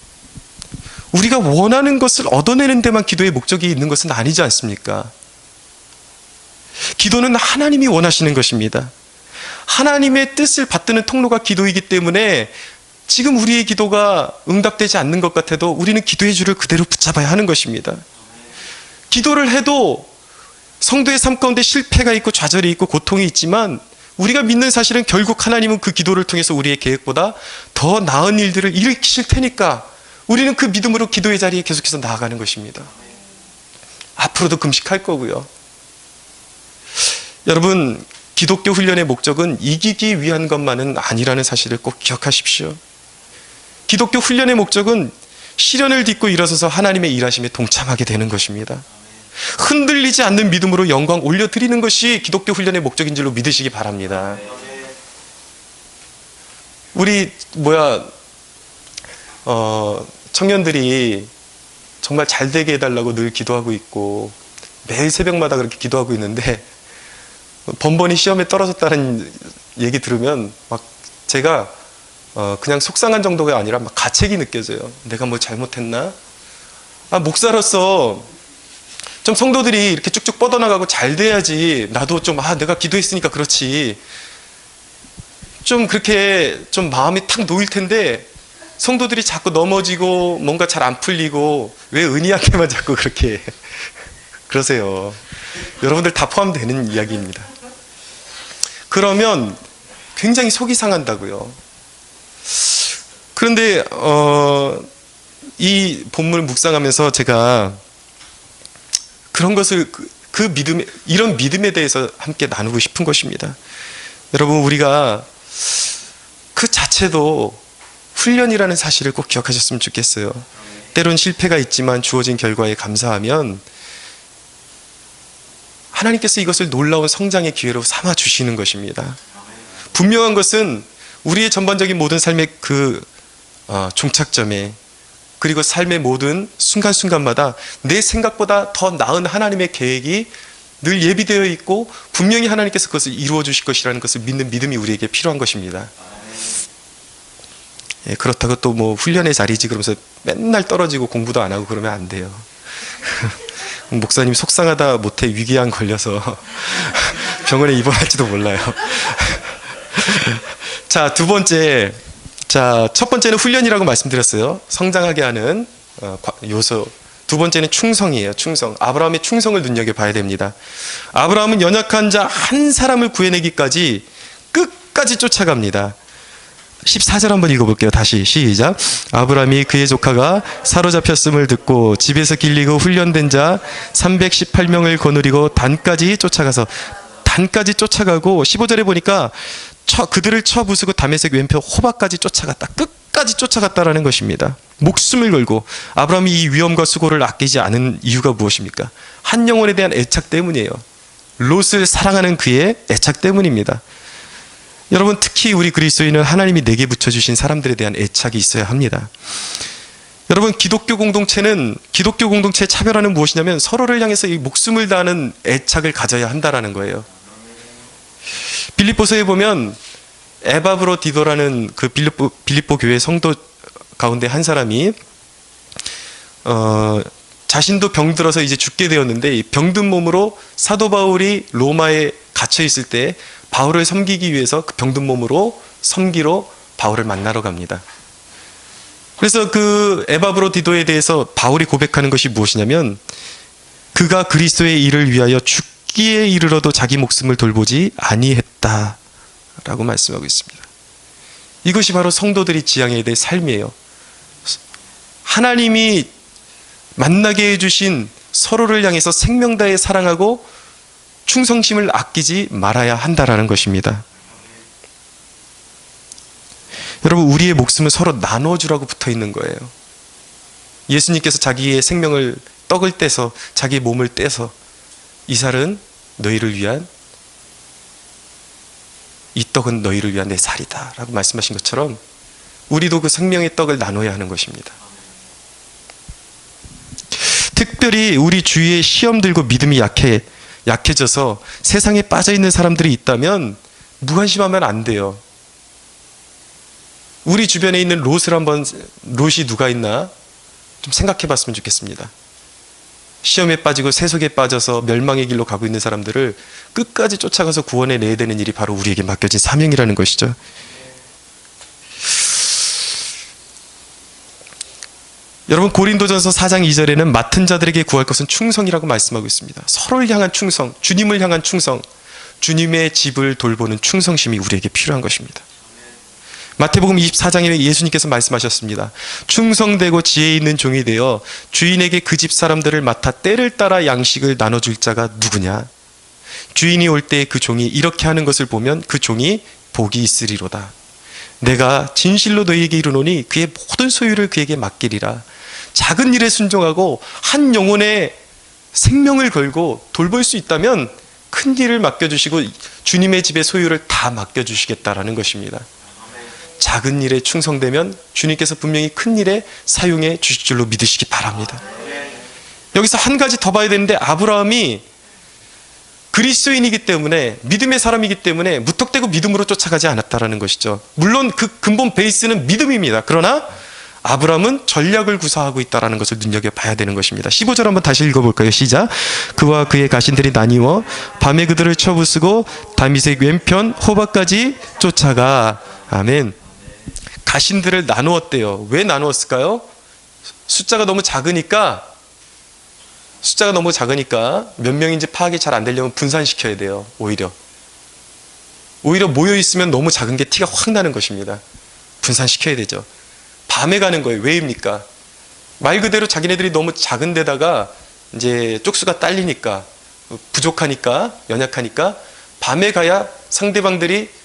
우리가 원하는 것을 얻어내는 데만 기도의 목적이 있는 것은 아니지 않습니까? 기도는 하나님이 원하시는 것입니다. 하나님의 뜻을 받드는 통로가 기도이기 때문에 지금 우리의 기도가 응답되지 않는 것 같아도 우리는 기도의 줄을 그대로 붙잡아야 하는 것입니다. 기도를 해도 성도의 삶 가운데 실패가 있고 좌절이 있고 고통이 있지만 우리가 믿는 사실은 결국 하나님은 그 기도를 통해서 우리의 계획보다 더 나은 일들을 일으키실 테니까 우리는 그 믿음으로 기도의 자리에 계속해서 나아가는 것입니다. 앞으로도 금식할 거고요. 여러분, 기독교 훈련의 목적은 이기기 위한 것만은 아니라는 사실을 꼭 기억하십시오. 기독교 훈련의 목적은 시련을 딛고 일어서서 하나님의 일하심에 동참하게 되는 것입니다. 흔들리지 않는 믿음으로 영광 올려드리는 것이 기독교 훈련의 목적인 줄로 믿으시기 바랍니다. 우리 청년들이 정말 잘 되게 해달라고 늘 기도하고 있고 매일 새벽마다 그렇게 기도하고 있는데 번번이 시험에 떨어졌다는 얘기 들으면 막 제가 그냥 속상한 정도가 아니라 막 가책이 느껴져요. 내가 뭐 잘못했나? 목사로서 좀 성도들이 이렇게 쭉쭉 뻗어나가고 잘 돼야지 나도 좀 내가 기도했으니까 그렇지 좀 그렇게 좀 마음이 탁 놓일 텐데 성도들이 자꾸 넘어지고 뭔가 잘 안 풀리고 왜 은희한테만 자꾸 그렇게 그러세요. 여러분들 다 포함되는 이야기입니다. 그러면 굉장히 속이 상한다고요. 그런데 이 본문을 묵상하면서 제가 그런 것을 그 믿음, 이런 믿음에 대해서 함께 나누고 싶은 것입니다. 여러분, 우리가 그 자체도 훈련이라는 사실을 꼭 기억하셨으면 좋겠어요. 때론 실패가 있지만 주어진 결과에 감사하면 하나님께서 이것을 놀라운 성장의 기회로 삼아 주시는 것입니다. 분명한 것은 우리의 전반적인 모든 삶의 종착점에 그리고 삶의 모든 순간순간마다 내 생각보다 더 나은 하나님의 계획이 늘 예비되어 있고 분명히 하나님께서 그것을 이루어 주실 것이라는 것을 믿는 믿음이 우리에게 필요한 것입니다. 그렇다고 또 훈련의 자리지 그러면서 맨날 떨어지고 공부도 안 하고 그러면 안 돼요. 목사님 속상하다 못해 위궤양 걸려서 병원에 입원할지도 몰라요. 자, 두 번째. 첫 번째는 훈련이라고 말씀드렸어요. 성장하게 하는 요소. 두 번째는 충성이에요. 충성. 아브라함의 충성을 눈여겨봐야 됩니다. 아브라함은 연약한 자 한 사람을 구해내기까지 끝까지 쫓아갑니다. 14절 한번 읽어볼게요. 다시 시작. 아브라함이 그의 조카가 사로잡혔음을 듣고 집에서 길리고 훈련된 자 318명을 거느리고 단까지 쫓아가고 15절에 보니까 그들을 쳐부수고 다메섹 왼편 호박까지 쫓아갔다. 끝까지 쫓아갔다라는 것입니다. 목숨을 걸고. 아브라함이 이 위험과 수고를 아끼지 않은 이유가 무엇입니까? 한 영혼에 대한 애착 때문이에요. 롯을 사랑하는 그의 애착 때문입니다. 여러분, 특히 우리 그리스도인은 하나님이 내게 붙여주신 사람들에 대한 애착이 있어야 합니다. 여러분, 기독교 공동체의 차별화는 무엇이냐면 서로를 향해서 이 목숨을 다하는 애착을 가져야 한다라는 거예요. 빌립보서에 보면 에바브로디도라는 그 빌립보 교회 성도 가운데 한 사람이 자신도 병들어서 이제 죽게 되었는데 이 병든 몸으로 사도 바울이 로마에 갇혀 있을 때 바울을 섬기기 위해서 그 병든 몸으로 섬기러 바울을 만나러 갑니다. 그래서 그 에바브로디도에 대해서 바울이 고백하는 것이 무엇이냐면 그가 그리스도의 일을 위하여 죽기에 이르러도 자기 목숨을 돌보지 아니했다라고 말씀하고 있습니다. 이것이 바로 성도들이 지향해야 될 삶이에요. 하나님이 만나게 해주신 서로를 향해서 생명 다해 사랑하고 충성심을 아끼지 말아야 한다라는 것입니다. 여러분, 우리의 목숨은 서로 나눠주라고 붙어 있는 거예요. 예수님께서 자기의 생명을 떡을 떼서 자기의 몸을 떼서 이 살은 너희를 위한 이 떡은 너희를 위한 내 살이다 라고 말씀하신 것처럼 우리도 그 생명의 떡을 나눠야 하는 것입니다. 특별히 우리 주위에 시험 들고 믿음이 약해져서 세상에 빠져있는 사람들이 있다면 무관심하면 안 돼요. 우리 주변에 있는 롯이 누가 있나 좀 생각해 봤으면 좋겠습니다. 시험에 빠지고 세속에 빠져서 멸망의 길로 가고 있는 사람들을 끝까지 쫓아가서 구원해 내야 되는 일이 바로 우리에게 맡겨진 사명이라는 것이죠. 여러분, 고린도전서 4장 2절에는 맡은 자들에게 구할 것은 충성이라고 말씀하고 있습니다. 서로를 향한 충성, 주님을 향한 충성, 주님의 집을 돌보는 충성심이 우리에게 필요한 것입니다. 마태복음 24장에 예수님께서 말씀하셨습니다. 충성되고 지혜 있는 종이 되어 주인에게 그 집 사람들을 맡아 때를 따라 양식을 나눠줄 자가 누구냐? 주인이 올 때 그 종이 이렇게 하는 것을 보면 그 종이 복이 있으리로다. 내가 진실로 너희에게 이르노니 그의 모든 소유를 그에게 맡기리라. 작은 일에 순종하고 한 영혼의 생명을 걸고 돌볼 수 있다면 큰 일을 맡겨주시고 주님의 집의 소유를 다 맡겨주시겠다라는 것입니다. 작은 일에 충성되면 주님께서 분명히 큰 일에 사용해 주실 줄로 믿으시기 바랍니다. 여기서 한 가지 더 봐야 되는데, 아브라함이 그리스도인이기 때문에, 믿음의 사람이기 때문에 무턱대고 믿음으로 쫓아가지 않았다라는 것이죠. 물론 그 근본 베이스는 믿음입니다. 그러나 아브라함은 전략을 구사하고 있다는 것을 눈여겨봐야 되는 것입니다. 15절 한번 다시 읽어볼까요? 시작. 그와 그의 가신들이 나뉘어 밤에 그들을 쳐부수고 다미색 왼편 호박까지 쫓아가. 아멘. 가신들을 나누었대요. 왜 나누었을까요? 숫자가 너무 작으니까 몇 명인지 파악이 잘 안 되려면 분산시켜야 돼요. 오히려 모여있으면 너무 작은 게 티가 확 나는 것입니다. 분산시켜야 되죠. 밤에 가는 거예요. 왜입니까? 말 그대로 자기네들이 너무 작은 데다가 이제 쪽수가 딸리니까, 부족하니까, 연약하니까 밤에 가야 상대방들이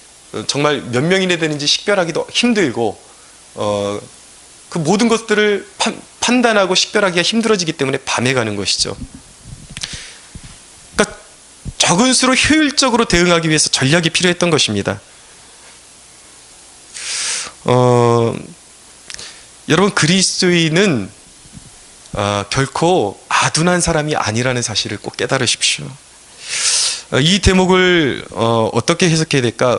정말 몇 명이나 되는지 식별하기도 힘들고, 그 모든 것들을 판단하고 식별하기가 힘들어지기 때문에 밤에 가는 것이죠. 그러니까 적은 수로 효율적으로 대응하기 위해서 전략이 필요했던 것입니다. 여러분, 그리스도인은 결코 아둔한 사람이 아니라는 사실을 꼭 깨달으십시오. 이 대목을 어떻게 해석해야 될까?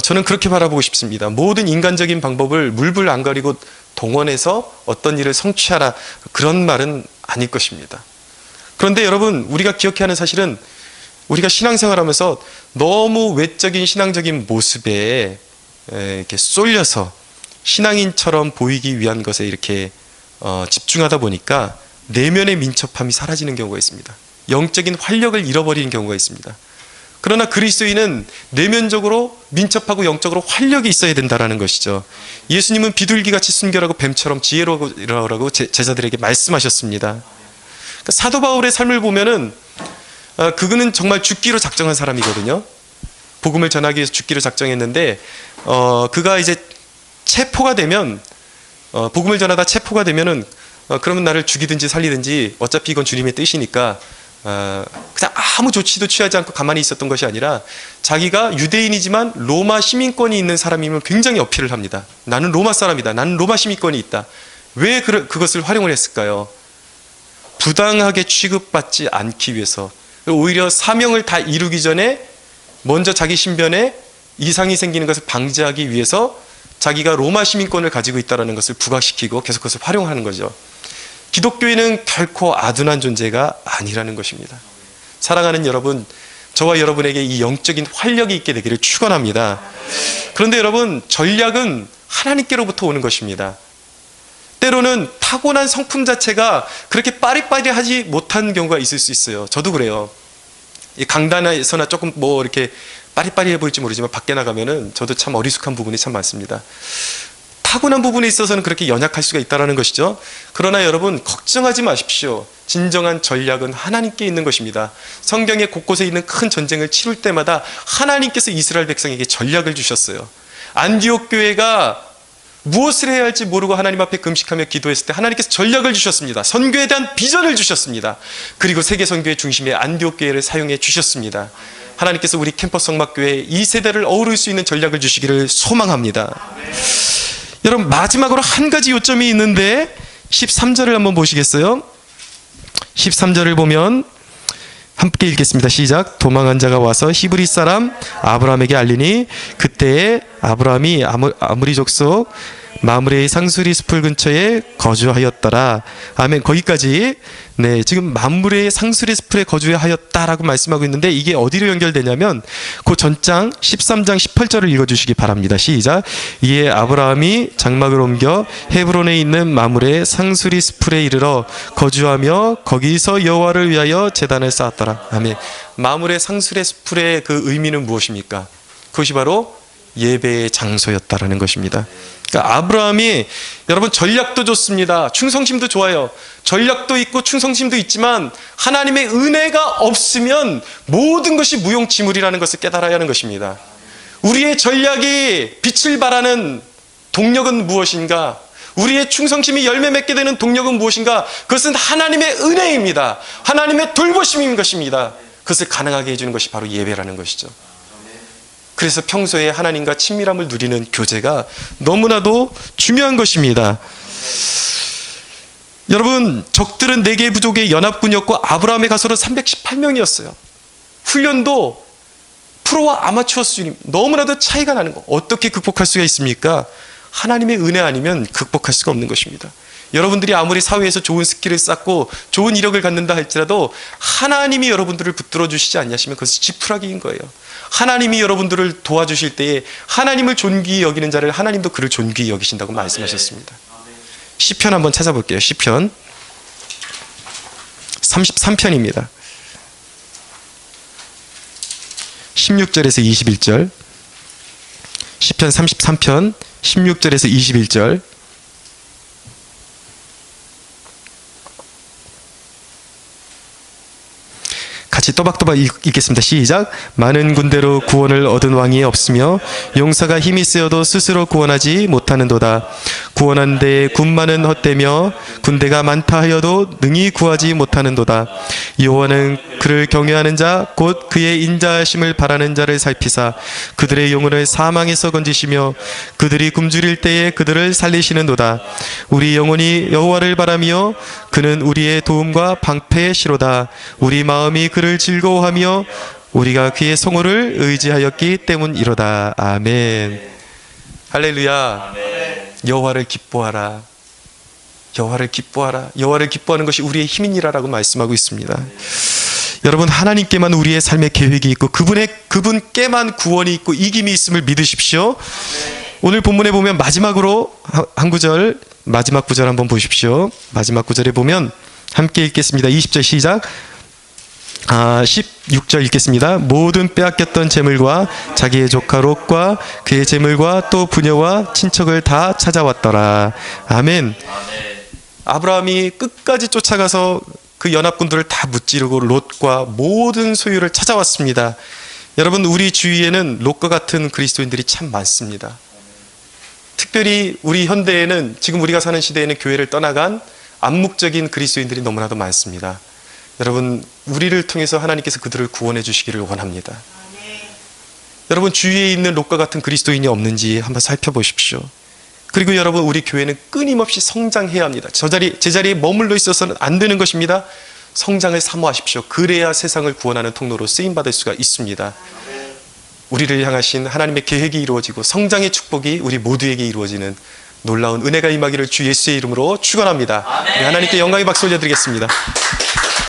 저는 그렇게 바라보고 싶습니다. 모든 인간적인 방법을 물불 안 가리고 동원해서 어떤 일을 성취하라, 그런 말은 아닐 것입니다. 그런데 여러분, 우리가 기억해야 하는 사실은, 우리가 신앙생활하면서 너무 외적인 신앙적인 모습에 이렇게 쏠려서 신앙인처럼 보이기 위한 것에 이렇게 집중하다 보니까 내면의 민첩함이 사라지는 경우가 있습니다. 영적인 활력을 잃어버리는 경우가 있습니다. 그러나 그리스도인은 내면적으로 민첩하고 영적으로 활력이 있어야 된다는 것이죠. 예수님은 비둘기같이 순결하고 뱀처럼 지혜로우라고 제자들에게 말씀하셨습니다. 그러니까 사도 바울의 삶을 보면은 그는 정말 죽기로 작정한 사람이거든요. 복음을 전하기 위해서 죽기로 작정했는데, 그가 이제 체포가 되면, 복음을 전하다 체포가 되면은, 그러면 나를 죽이든지 살리든지 어차피 이건 주님의 뜻이니까 그냥 아무 조치도 취하지 않고 가만히 있었던 것이 아니라, 자기가 유대인이지만 로마 시민권이 있는 사람이면 굉장히 어필을 합니다. 나는 로마 사람이다. 나는 로마 시민권이 있다. 왜 그것을 활용을 했을까요? 부당하게 취급받지 않기 위해서, 오히려 사명을 다 이루기 전에 먼저 자기 신변에 이상이 생기는 것을 방지하기 위해서 자기가 로마 시민권을 가지고 있다는 것을 부각시키고 계속 그것을 활용하는 거죠. 기독교인은 결코 아둔한 존재가 아니라는 것입니다. 사랑하는 여러분, 저와 여러분에게 이 영적인 활력이 있게 되기를 축원합니다. 그런데 여러분, 전략은 하나님께로부터 오는 것입니다. 때로는 타고난 성품 자체가 그렇게 빠리빠리하지 못한 경우가 있을 수 있어요. 저도 그래요. 이 강단에서나 조금 이렇게 빠리빠리해 보일지 모르지만 밖에 나가면은 저도 참 어리숙한 부분이 참 많습니다. 타고난 부분에 있어서는 그렇게 연약할 수가 있다는 것이죠. 그러나 여러분, 걱정하지 마십시오. 진정한 전략은 하나님께 있는 것입니다. 성경의 곳곳에 있는 큰 전쟁을 치룰 때마다 하나님께서 이스라엘 백성에게 전략을 주셨어요. 안디옥 교회가 무엇을 해야 할지 모르고 하나님 앞에 금식하며 기도했을 때 하나님께서 전략을 주셨습니다. 선교에 대한 비전을 주셨습니다. 그리고 세계 선교의 중심에 안디옥 교회를 사용해 주셨습니다. 하나님께서 우리 캠퍼스 성막교회 이 세대를 어우를 수 있는 전략을 주시기를 소망합니다. 여러분, 마지막으로 한 가지 요점이 있는데 13절을 한번 보시겠어요? 13절을 보면 함께 읽겠습니다. 시작. 도망한 자가 와서 히브리 사람 아브라함에게 알리니 그때에 아브라함이 아무리 족속 마므레의 상수리 숲을 근처에 거주하였더라. 아멘. 거기까지. 네, 지금 마므레의 상수리 숲에 거주하였다라고 말씀하고 있는데 이게 어디로 연결되냐면 그 전장 13장 18절을 읽어주시기 바랍니다. 시작. 이에 아브라함이 장막을 옮겨 헤브론에 있는 마므레의 상수리 숲에 이르러 거주하며 거기서 여호와를 위하여 제단을 쌓았더라. 아멘. 마므레 상수리 숲의 그 의미는 무엇입니까? 그것이 바로 예배의 장소였다라는 것입니다. 그러니까 아브라함이 여러분 전략도 좋습니다. 충성심도 좋아요. 전략도 있고 충성심도 있지만 하나님의 은혜가 없으면 모든 것이 무용지물이라는 것을 깨달아야 하는 것입니다. 우리의 전략이 빛을 발하는 동력은 무엇인가? 우리의 충성심이 열매 맺게 되는 동력은 무엇인가? 그것은 하나님의 은혜입니다. 하나님의 돌보심인 것입니다. 그것을 가능하게 해주는 것이 바로 예배라는 것이죠. 그래서 평소에 하나님과 친밀함을 누리는 교제가 너무나도 중요한 것입니다. 여러분, 적들은 4개 부족의 연합군이었고 아브라함의 가솔은 318명이었어요. 훈련도 프로와 아마추어 수준이 너무나도 차이가 나는 거. 어떻게 극복할 수가 있습니까? 하나님의 은혜 아니면 극복할 수가 없는 것입니다. 여러분들이 아무리 사회에서 좋은 스킬을 쌓고 좋은 이력을 갖는다 할지라도 하나님이 여러분들을 붙들어 주시지 않냐시면 그것은 지푸라기인 거예요. 하나님이 여러분들을 도와주실 때에 하나님을 존귀히 여기는 자를 하나님도 그를 존귀히 여기신다고 말씀하셨습니다. 시편 한번 찾아볼게요. 시편 33편입니다. 16절에서 21절. 시편 33편 16절에서 21절. 같이 또박또박 읽겠습니다. 시작. 많은 군대로 구원을 얻은 왕이 없으며 용사가 힘이 쓰여도 스스로 구원하지 못하는도다. 구원한 데에 군마는 헛되며 군대가 많다 하여도 능히 구하지 못하는도다. 여호와는 그를 경외하는 자 곧 그의 인자하심을 바라는 자를 살피사 그들의 영혼을 사망에서 건지시며 그들이 굶주릴 때에 그들을 살리시는도다. 우리 영혼이 여호와를 바라며 그는 우리의 도움과 방패의 시로다. 우리 마음이 그를 즐거워하며 우리가 그의 성호를 의지하였기 때문이로다. 아멘. 할렐루야. 아멘. 여호와를 기뻐하라. 여호와를 기뻐하라. 여호와를 기뻐하는 것이 우리의 힘이니라라고 말씀하고 있습니다. 여러분, 하나님께만 우리의 삶의 계획이 있고 그분께만 구원이 있고 이김이 있음을 믿으십시오. 오늘 본문에 보면 마지막으로 한 구절, 마지막 구절 한번 보십시오. 마지막 구절에 보면 함께 읽겠습니다. 20절 시작. 16절 읽겠습니다. 모든 빼앗겼던 재물과 자기의 조카 롯과 그의 재물과 또 부녀와 친척을 다 찾아왔더라. 아멘. 아브라함이 끝까지 쫓아가서 그 연합군들을 다 무찌르고 롯과 모든 소유를 찾아왔습니다. 여러분, 우리 주위에는 롯과 같은 그리스도인들이 참 많습니다. 특별히 우리 현대에는, 지금 우리가 사는 시대에는 교회를 떠나간 암묵적인 그리스도인들이 너무나도 많습니다. 여러분, 우리를 통해서 하나님께서 그들을 구원해 주시기를 원합니다. 여러분, 주위에 있는 롯과 같은 그리스도인이 없는지 한번 살펴보십시오. 그리고 여러분, 우리 교회는 끊임없이 성장해야 합니다. 제 자리에 머물러 있어서는 안 되는 것입니다. 성장을 사모하십시오. 그래야 세상을 구원하는 통로로 쓰임받을 수가 있습니다. 우리를 향하신 하나님의 계획이 이루어지고 성장의 축복이 우리 모두에게 이루어지는 놀라운 은혜가 임하기를 주 예수의 이름으로 축원합니다. 하나님께 영광의 박수 올려드리겠습니다.